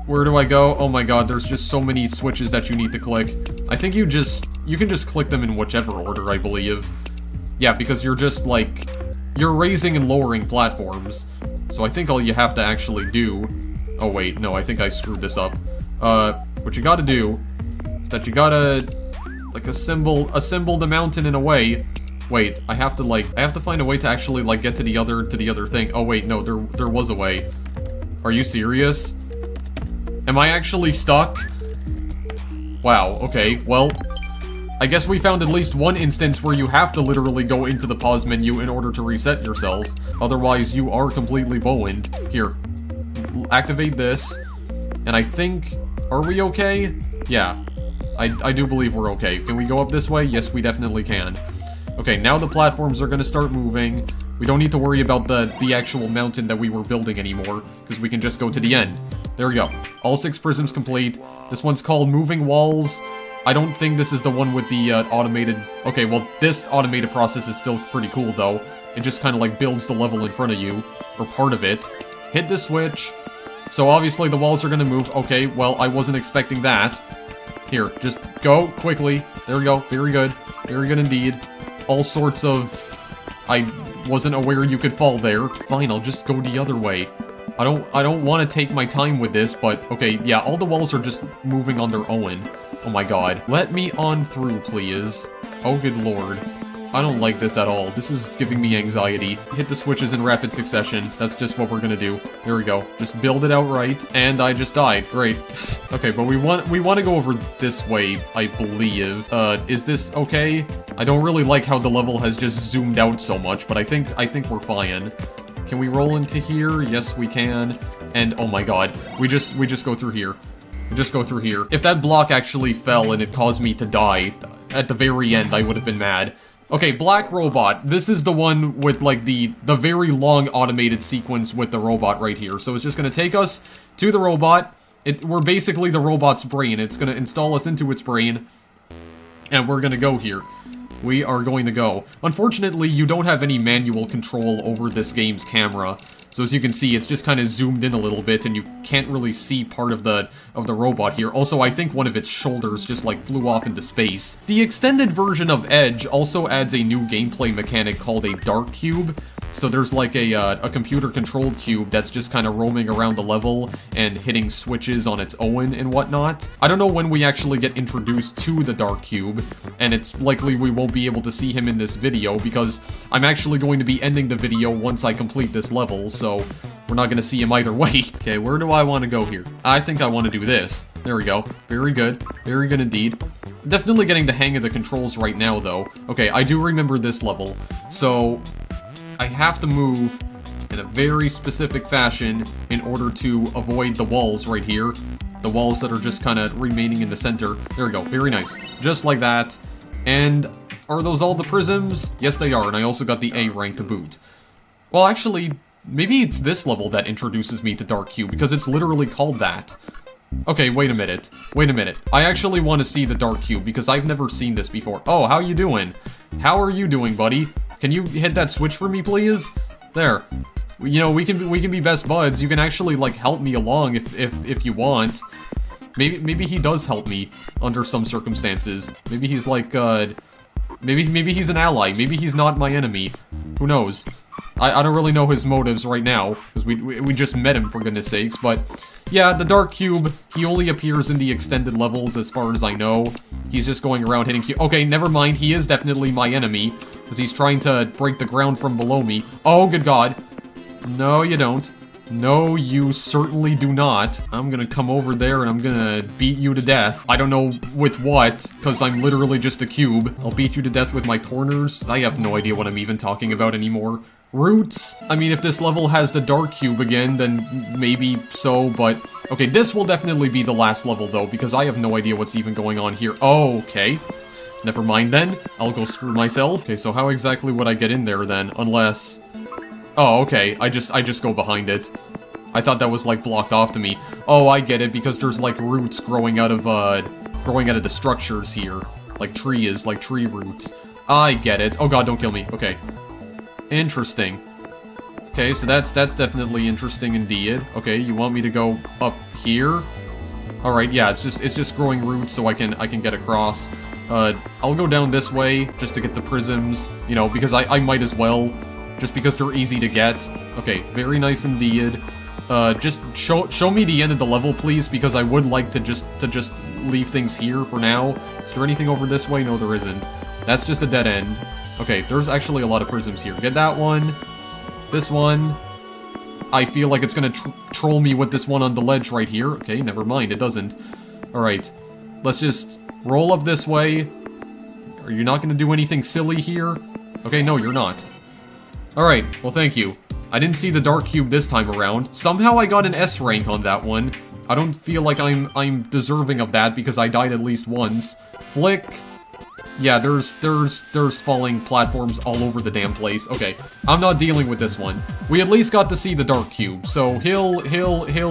Where do I go? Oh my god, there's just so many switches that you need to click. I think you can just click them in whichever order, I believe. Yeah, because you're just, like, you're raising and lowering platforms. So I think all you have to actually do... Oh wait, no, I think I screwed this up. What you gotta do is that you gotta, like, assemble the mountain in a way. Wait, I have to find a way to actually, like, get to the other thing. Oh wait, no, there was a way. Are you serious? Am I actually stuck? Wow, okay, well, I guess we found at least one instance where you have to literally go into the pause menu in order to reset yourself. Otherwise, you are completely boned. Here. Activate this, and I think... Are we okay? Yeah. I do believe we're okay. Can we go up this way? Yes, we definitely can. Okay, now the platforms are gonna start moving. We don't need to worry about the actual mountain that we were building anymore, because we can just go to the end. There we go. All 6 prisms complete. This one's called Moving Walls. I don't think this is the one with the automated... Okay, well, this automated process is still pretty cool, though. It just kind of, like, builds the level in front of you, or part of it. Hit the switch. So obviously the walls are gonna move. Okay, well, I wasn't expecting that. Here, just go quickly. There we go. Very good. Very good indeed. All sorts of... I wasn't aware you could fall there. Fine, I'll just go the other way. I don't want to take my time with this, but okay, yeah, all the walls are just moving on their own. Oh my god. Let me on through, please. Oh, good lord. I don't like this at all. This is giving me anxiety. Hit the switches in rapid succession. That's just what we're gonna do. There we go. Just build it outright. And I just died. Great. Okay, but we want to go over this way, I believe. Is this okay? I don't really like how the level has just zoomed out so much, but I think we're fine. Can we roll into here? Yes, we can. And oh my god. We just go through here. We just go through here. If that block actually fell and it caused me to die, at the very end, I would have been mad. Okay, Black Robot. This is the one with, like, the very long automated sequence with the robot right here. So it's just gonna take us to the robot. We're basically the robot's brain. It's gonna install us into its brain. And we're gonna go here. We are going to go. Unfortunately, you don't have any manual control over this game's camera. So as you can see, it's just kind of zoomed in a little bit, and you can't really see part of the robot here. Also, I think one of its shoulders just, like, flew off into space. The extended version of Edge also adds a new gameplay mechanic called a Dark Cube. So there's, like, a computer-controlled cube that's just kind of roaming around the level and hitting switches on its own and whatnot. I don't know when we actually get introduced to the Dark Cube, and it's likely we won't be able to see him in this video, because I'm actually going to be ending the video once I complete this level, so we're not going to see him either way. Okay, where do I want to go here? I think I want to do this. There we go. Very good. Very good indeed. Definitely getting the hang of the controls right now, though. Okay, I do remember this level. So I have to move in a very specific fashion in order to avoid the walls right here. The walls that are just kind of remaining in the center. There we go. Very nice. Just like that. And are those all the prisms? Yes, they are. And I also got the A rank to boot. Well, actually, maybe it's this level that introduces me to Dark Cube, because it's literally called that. Okay, wait a minute. Wait a minute. I actually want to see the Dark Cube, because I've never seen this before. Oh, how you doing? How are you doing, buddy? Can you hit that switch for me, please? There. You know, we can be best buds. You can actually, like, help me along if you want. Maybe he does help me under some circumstances. Maybe he's like, maybe he's an ally. Maybe he's not my enemy. Who knows? I don't really know his motives right now, because we just met him, for goodness sakes, but yeah, the Dark Cube, he only appears in the extended levels as far as I know. He's just going around hitting okay, never mind, he is definitely my enemy, because he's trying to break the ground from below me. Oh, good god. No, you don't. No, you certainly do not. I'm gonna come over there and I'm gonna beat you to death. I don't know with what, because I'm literally just a cube. I'll beat you to death with my corners. I have no idea what I'm even talking about anymore. Roots? I mean, if this level has the Dark Cube again, then maybe so, but... Okay, this will definitely be the last level, though, because I have no idea what's even going on here. Oh, okay. Never mind, then. I'll go screw myself. Okay, so how exactly would I get in there, then? Unless... Oh, okay. I just go behind it. I thought that was, like, blocked off to me. Oh, I get it, because there's, like, roots growing out of the structures here. Like tree roots. I get it. Oh god, don't kill me. Okay. Interesting. Okay, so that's definitely interesting indeed. Okay, you want me to go up here? Alright, yeah, it's just growing roots so I can get across. I'll go down this way just to get the prisms, you know, because I might as well, just because they're easy to get. Okay, very nice indeed. Just show me the end of the level, please, because I would like to just leave things here for now. Is there anything over this way? No, there isn't. That's just a dead end. Okay, there's actually a lot of prisms here. Get that one. This one. I feel like it's gonna troll me with this one on the ledge right here. Okay, never mind, it doesn't. Alright, let's just roll up this way. Are you not gonna do anything silly here? Okay, no, you're not. Alright, well thank you. I didn't see the dark cube this time around. Somehow I got an S rank on that one. I don't feel like I'm deserving of that because I died at least once. Flick. Yeah, there's falling platforms all over the damn place. Okay, I'm not dealing with this one. We at least got to see the dark cube, so he'll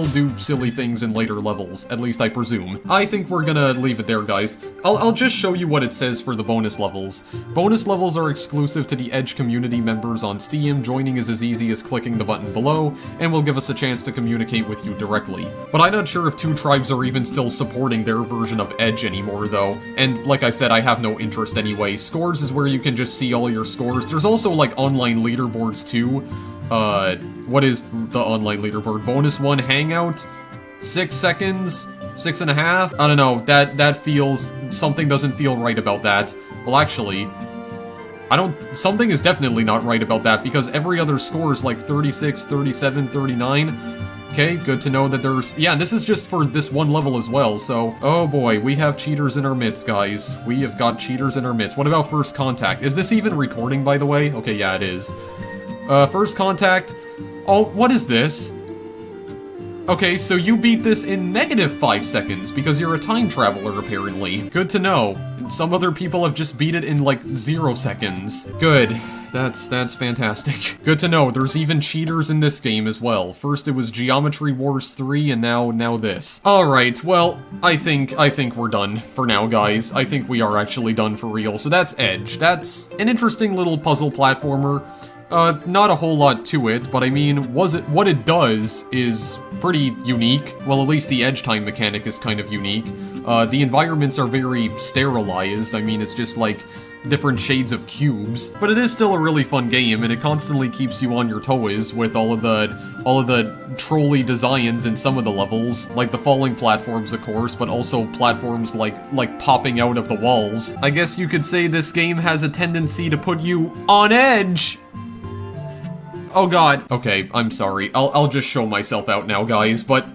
do silly things in later levels, at least I presume. I think we're gonna leave it there, guys. I'll just show you what it says for the bonus levels. Bonus levels are exclusive to the Edge community members on Steam. Joining is as easy as clicking the button below, and will give us a chance to communicate with you directly. But I'm not sure if Two Tribes are even still supporting their version of Edge anymore, though. And like I said, I have no interest anyway. Scores is where you can just see all your scores. There's also, like, online leaderboards, too. What is the online leaderboard? Bonus 1 hangout? 6 seconds? 6.5? I don't know. That feels... Something doesn't feel right about that. Well, actually... Something is definitely not right about that, because every other score is, like, 36, 37, 39... Okay, good to know that there's... Yeah, this is just for this one level as well, so... Oh boy, we have cheaters in our midst, guys. We have got cheaters in our midst. What about First Contact? Is this even recording, by the way? Okay, yeah, it is. First Contact... Oh, what is this? Okay, so you beat this in -5 seconds, because you're a time traveler, apparently. Good to know. And some other people have just beat it in, like, 0 seconds. Good. That's fantastic. Good to know, there's even cheaters in this game as well. First it was Geometry Wars 3, and now this. Alright, well, I think we're done for now, guys. I think we are actually done for real. So that's Edge. That's an interesting little puzzle platformer. Not a whole lot to it, but I mean, what it does is pretty unique. Well, at least the edge time mechanic is kind of unique. The environments are very sterilized. I mean, it's just like different shades of cubes, but it is still a really fun game, and it constantly keeps you on your toes with all of the trolly designs in some of the levels, like the falling platforms, of course, but also platforms like popping out of the walls. I guess you could say this game has a tendency to put you on edge. Oh god. Okay, I'm sorry. I'll just show myself out now, guys, but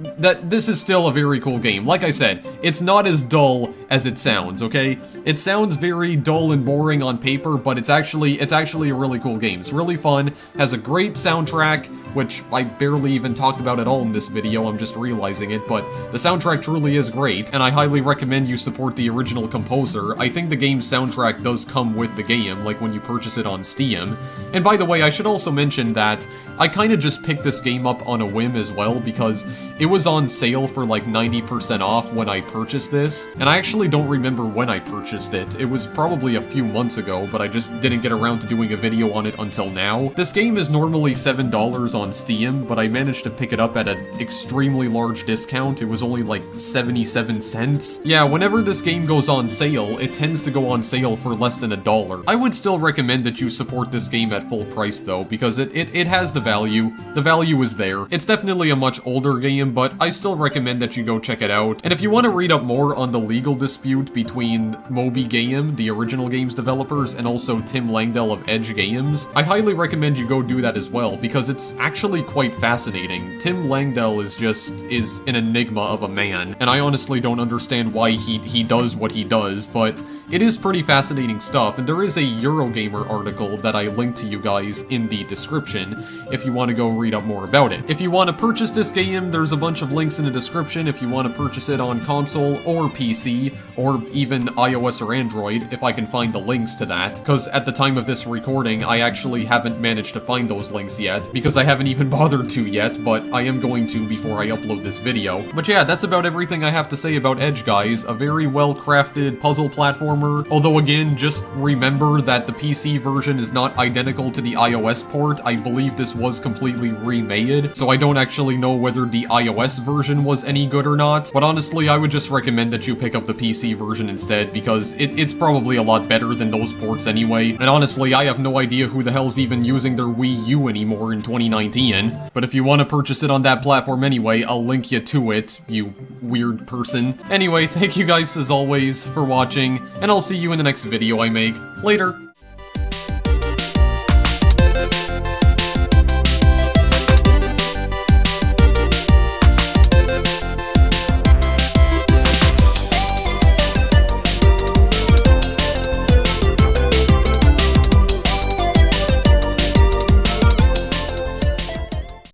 this is still a very cool game. Like I said, it's not as dull as it sounds, okay? It sounds very dull and boring on paper, but it's actually a really cool game. It's really fun, has a great soundtrack, which I barely even talked about at all in this video, I'm just realizing it, but the soundtrack truly is great, and I highly recommend you support the original composer. I think the game's soundtrack does come with the game, like when you purchase it on Steam. And by the way, I should also mention that I kinda just picked this game up on a whim as well, because it was on sale for like 90% off when I purchased this, and I actually don't remember when I purchased it. It was probably a few months ago, but I just didn't get around to doing a video on it until now. This game is normally $7 on Steam, but I managed to pick it up at an extremely large discount. It was only like 77 cents. Yeah, whenever this game goes on sale, it tends to go on sale for less than $1. I would still recommend that you support this game at full price though, because it has the value. The value is there. It's definitely a much older game, but I still recommend that you go check it out. And if you want to read up more on the legal dispute between Moby Game, the original game's developers, and also Tim Langdell of Edge Games, I highly recommend you go do that as well, because it's actually quite fascinating. Tim Langdell is an enigma of a man, and I honestly don't understand why he does what he does, but it is pretty fascinating stuff, and there is a Eurogamer article that I linked to you guys in the description description if you want to go read up more about it. If you want to purchase this game, there's a bunch of links in the description if you want to purchase it on console or PC, or even iOS or Android, if I can find the links to that, because at the time of this recording, I actually haven't managed to find those links yet, because I haven't even bothered to yet, but I am going to before I upload this video. But yeah, that's about everything I have to say about Edge, guys. A very well-crafted puzzle platformer, although again, just remember that the PC version is not identical to the iOS port. I believe this was completely remade, so I don't actually know whether the iOS version was any good or not, but honestly, I would just recommend that you pick up the PC version instead, because it's probably a lot better than those ports anyway, and honestly, I have no idea who the hell's even using their Wii U anymore in 2019, but if you want to purchase it on that platform anyway, I'll link you to it, you weird person. Anyway, thank you guys as always for watching, and I'll see you in the next video I make. Later!